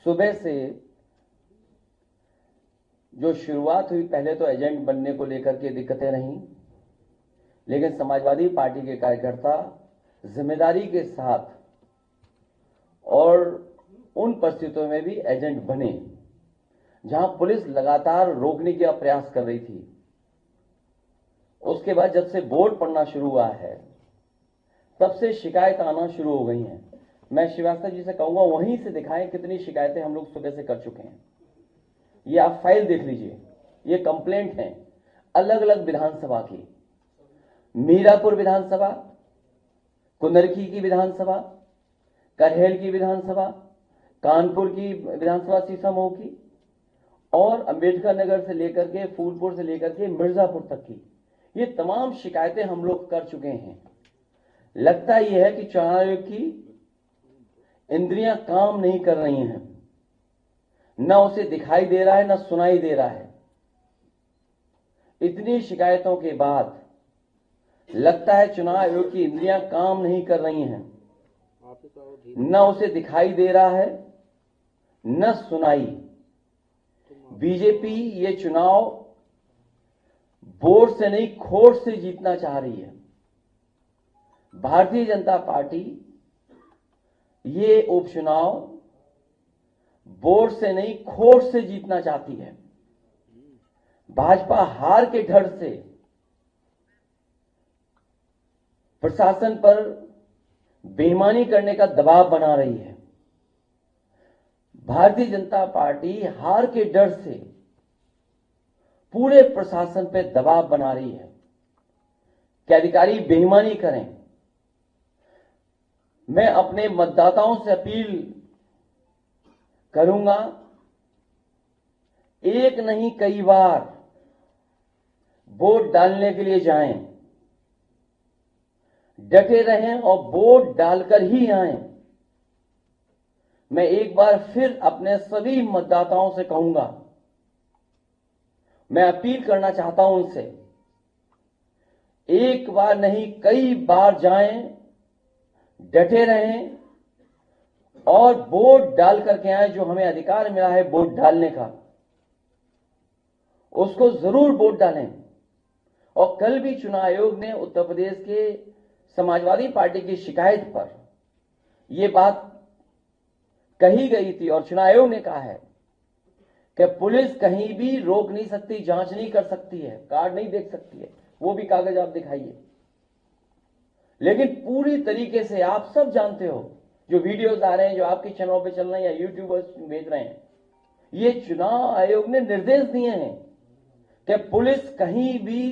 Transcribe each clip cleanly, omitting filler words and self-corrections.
सुबह से जो शुरुआत हुई, पहले तो एजेंट बनने को लेकर के दिक्कतें रहीं, लेकिन समाजवादी पार्टी के कार्यकर्ता जिम्मेदारी के साथ और उन परिस्थितियों में भी एजेंट बने जहां पुलिस लगातार रोकने का प्रयास कर रही थी। उसके बाद जब से बोर्ड पढ़ना शुरू हुआ है तब से शिकायत आना शुरू हो गई हैं। मैं श्रीवास्तव जी से कहूंगा वहीं से दिखाएं कितनी शिकायतें हम लोग सुबह से कर चुके हैं। ये आप फाइल देख लीजिए, ये कंप्लेंट है अलग अलग विधानसभा की, मीरापुर विधानसभा, कुंदरकी की विधानसभा, करहेल की विधानसभा, कानपुर की विधानसभा सीसामऊ की, और अंबेडकर नगर से लेकर के फूलपुर से लेकर के मिर्जापुर तक की। ये तमाम शिकायतें हम लोग कर चुके हैं। लगता यह है कि चुनाव आयोग की इंद्रियां काम नहीं कर रही हैं, न उसे दिखाई दे रहा है न सुनाई दे रहा है। इतनी शिकायतों के बाद लगता है चुनाव आयोग की इंद्रियां काम नहीं कर रही हैं, न उसे दिखाई दे रहा है न सुनाई। बीजेपी ये चुनाव वोट से नहीं खोट से जीतना चाह रही है। भारतीय जनता पार्टी ये उपचुनाव वोट से नहीं खोट से जीतना चाहती है। भाजपा हार के डर से प्रशासन पर बेईमानी करने का दबाव बना रही है। भारतीय जनता पार्टी हार के डर से पूरे प्रशासन पर दबाव बना रही है कि अधिकारी बेईमानी करें। मैं अपने मतदाताओं से अपील करूंगा, एक नहीं कई बार वोट डालने के लिए जाएं, डटे रहें और वोट डालकर ही आएं। मैं एक बार फिर अपने सभी मतदाताओं से कहूंगा, मैं अपील करना चाहता हूं उनसे, एक बार नहीं कई बार जाएं, डटे रहें और वोट डाल करके आए। जो हमें अधिकार मिला है वोट डालने का, उसको जरूर वोट डालें। और कल भी चुनाव आयोग ने उत्तर प्रदेश के समाजवादी पार्टी की शिकायत पर यह बात कही गई थी और चुनाव आयोग ने कहा है कि पुलिस कहीं भी रोक नहीं सकती, जांच नहीं कर सकती है, कार्ड नहीं देख सकती है, वो भी कागज आप दिखाइए। लेकिन पूरी तरीके से आप सब जानते हो, जो वीडियोस आ रहे हैं, जो आपके चैनलों पे चल रहे हैं या यूट्यूबर्स भेज रहे हैं, ये चुनाव आयोग ने निर्देश दिए हैं कि पुलिस कहीं भी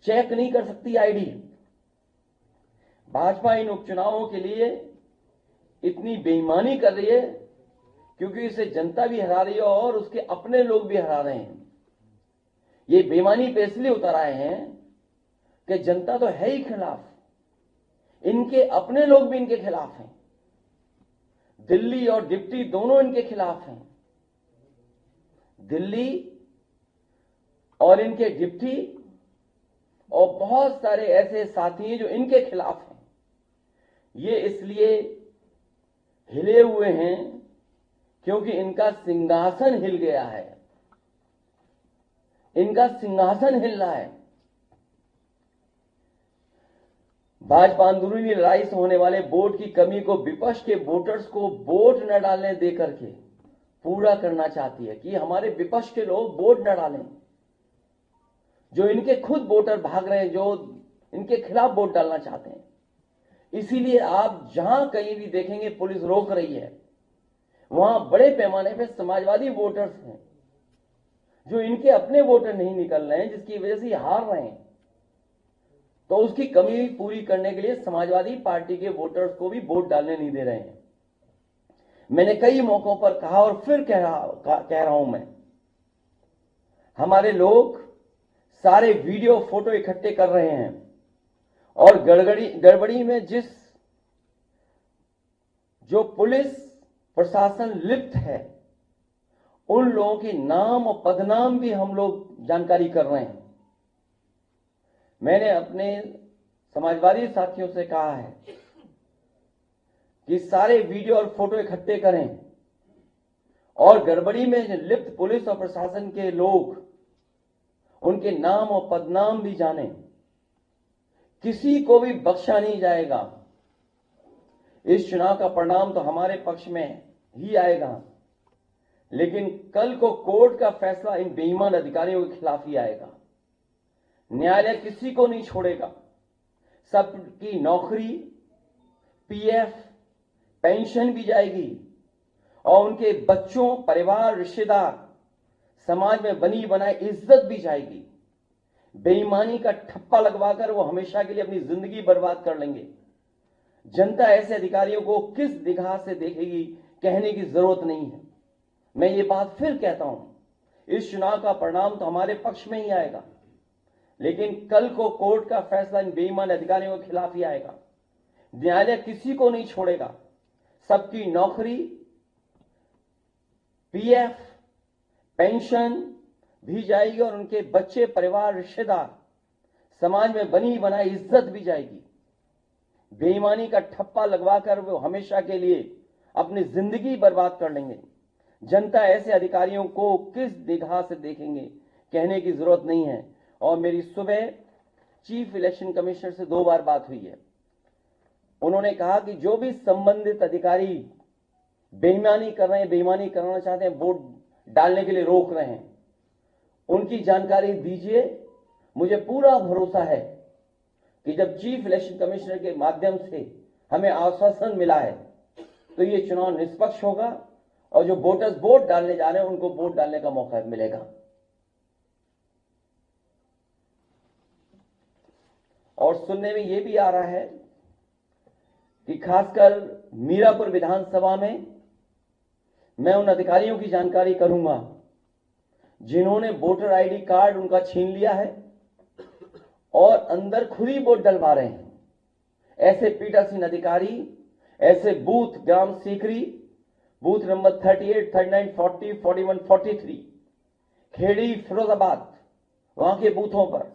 चेक नहीं कर सकती आईडी। भाजपा इन उपचुनावों के लिए इतनी बेईमानी कर रही है क्योंकि इसे जनता भी हरा रही है और उसके अपने लोग भी हरा रहे हैं। ये बेईमानी पे इसलिए उतर आए हैं कि जनता तो है ही खिलाफ, इनके अपने लोग भी इनके खिलाफ हैं। दिल्ली और डिप्टी दोनों इनके खिलाफ हैं। दिल्ली और इनके डिप्टी और बहुत सारे ऐसे साथी हैं जो इनके खिलाफ हैं। ये इसलिए हिले हुए हैं क्योंकि इनका सिंहासन हिल गया है, इनका सिंहासन हिल रहा है। भाजपा अंदरूनी लड़ाई से होने वाले वोट की कमी को विपक्ष के वोटर्स को वोट न डालने देकर के पूरा करना चाहती है कि हमारे विपक्ष के लोग वोट न डालें। जो इनके खुद वोटर भाग रहे हैं, जो इनके खिलाफ वोट डालना चाहते हैं। इसीलिए आप जहां कहीं भी देखेंगे पुलिस रोक रही है, वहां बड़े पैमाने पर समाजवादी वोटर्स हैं जो इनके अपने वोटर नहीं निकल रहे हैं, जिसकी वजह से हार रहे हैं। तो उसकी कमी पूरी करने के लिए समाजवादी पार्टी के वोटर्स को भी वोट डालने नहीं दे रहे हैं। मैंने कई मौकों पर कहा और फिर कह रहा हूं मैं, हमारे लोग सारे वीडियो फोटो इकट्ठे कर रहे हैं और गड़बड़ी में जो पुलिस प्रशासन लिप्त है उन लोगों के नाम और पदनाम भी हम लोग जानकारी कर रहे हैं। मैंने अपने समाजवादी साथियों से कहा है कि सारे वीडियो और फोटो इकट्ठे करें और गड़बड़ी में लिप्त पुलिस और प्रशासन के लोग उनके नाम और पदनाम भी जानें। किसी को भी बख्शा नहीं जाएगा। इस चुनाव का परिणाम तो हमारे पक्ष में ही आएगा, लेकिन कल को कोर्ट का फैसला इन बेईमान अधिकारियों के खिलाफ ही आएगा। न्यायालय किसी को नहीं छोड़ेगा। सबकी नौकरी, पीएफ, पेंशन भी जाएगी और उनके बच्चों, परिवार, रिश्तेदार, समाज में बनी बनाई इज्जत भी जाएगी। बेईमानी का ठप्पा लगवाकर वो हमेशा के लिए अपनी जिंदगी बर्बाद कर लेंगे। जनता ऐसे अधिकारियों को किस निगाह से देखेगी, कहने की जरूरत नहीं है। मैं ये बात फिर कहता हूं, इस चुनाव का परिणाम तो हमारे पक्ष में ही आएगा, लेकिन कल को कोर्ट का फैसला इन बेईमान अधिकारियों के खिलाफ ही आएगा। न्यायालय किसी को नहीं छोड़ेगा। सबकी नौकरी, पीएफ, पेंशन भी जाएगी और उनके बच्चे, परिवार, रिश्तेदार, समाज में बनी बनाई इज्जत भी जाएगी। बेईमानी का ठप्पा लगवाकर वो हमेशा के लिए अपनी जिंदगी बर्बाद कर लेंगे। जनता ऐसे अधिकारियों को किस निगाह से देखेंगे, कहने की जरूरत नहीं है। और मेरी सुबह चीफ इलेक्शन कमिश्नर से 2 बार बात हुई है। उन्होंने कहा कि जो भी संबंधित अधिकारी बेईमानी कर रहे हैं, बेईमानी कराना चाहते हैं, वोट डालने के लिए रोक रहे हैं, उनकी जानकारी दीजिए। मुझे पूरा भरोसा है कि जब चीफ इलेक्शन कमिश्नर के माध्यम से हमें आश्वासन मिला है तो ये चुनाव निष्पक्ष होगा और जो वोटर्स वोट डालने जा रहे हैं उनको वोट डालने का मौका मिलेगा। और सुनने में यह भी आ रहा है कि खासकर मीरापुर विधानसभा में मैं उन अधिकारियों की जानकारी करूंगा जिन्होंने वोटर आईडी कार्ड उनका छीन लिया है और अंदर खुद ही वोट डलवा रहे हैं। ऐसे पीठासीन अधिकारी, ऐसे बूथ ग्राम सीकरी, बूथ नंबर 38, 39, 40, 41, 43, खेड़ी, फिरोजाबाद, वहां के बूथों पर,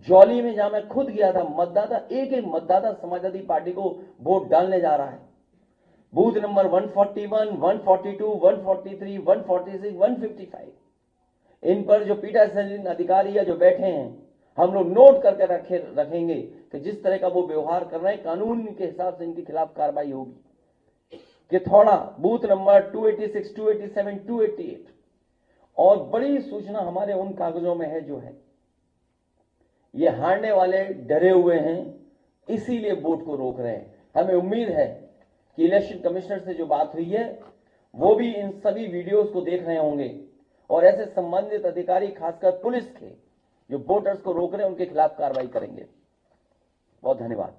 जौली में जहां मैं खुद गया था, मतदाता एक एक मतदाता समाजवादी पार्टी को वोट डालने जा रहा है। बूथ नंबर 141, 142, 143, 146, 155, इन पर जो पीठासीन अधिकारी या जो बैठे हैं, हम लोग नोट करके रखेंगे कि जिस तरह का वो व्यवहार कर रहे हैं, कानून के हिसाब से इनके खिलाफ कार्रवाई होगी। कि थोड़ा बूथ नंबर 286, 287, 288 और बड़ी सूचना हमारे उन कागजों में है जो है ये हारने वाले डरे हुए हैं, इसीलिए वोट को रोक रहे हैं। हमें उम्मीद है कि इलेक्शन कमिश्नर से जो बात हुई है वो भी इन सभी वीडियोस को देख रहे होंगे और ऐसे संबंधित अधिकारी, खासकर पुलिस के जो वोटर्स को रोक रहे हैं, उनके खिलाफ कार्रवाई करेंगे। बहुत धन्यवाद।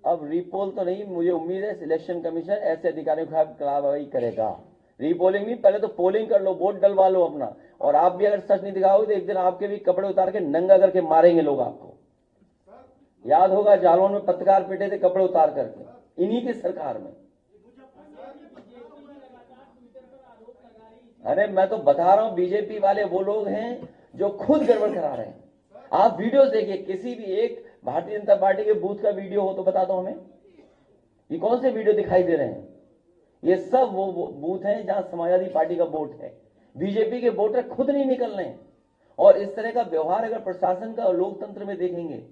अब रीपोल तो नहीं, मुझे उम्मीद है इलेक्शन कमीशन ऐसे अधिकारियों के खिलाफ कार्रवाई करेगा। रीपोलिंग नहीं, पहले तो पोलिंग कर लो, वोट डलवा लो अपना। और आप भी अगर सच नहीं दिखाओगे तो एक दिन आपके भी कपड़े उतार के नंगा करके मारेंगे लोग आपको। याद होगा जालौन में पत्रकार पिटे थे कपड़े उतार करके, इन्हीं की सरकार में। अरे मैं तो बता रहा हूं, बीजेपी वाले वो लोग हैं जो खुद गड़बड़ करा रहे हैं। आप वीडियोस देखिए, किसी भी एक भारतीय जनता पार्टी के बूथ का वीडियो हो तो बता दो हमें। ये कौन से वीडियो दिखाई दे रहे हैं? ये सब वो बूथ हैं जहां समाजवादी पार्टी का वोट है। बीजेपी के वोटर खुद नहीं निकल रहे हैं। और इस तरह का व्यवहार अगर प्रशासन का और लोकतंत्र में देखेंगे,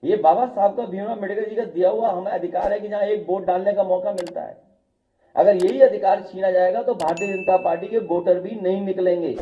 ये बाबा साहब का, भीमराव अम्बेडकर जी का दिया हुआ हमें अधिकार है कि जहां एक वोट डालने का मौका मिलता है, अगर यही अधिकार छीना जाएगा तो भारतीय जनता पार्टी के वोटर भी नहीं निकलेंगे।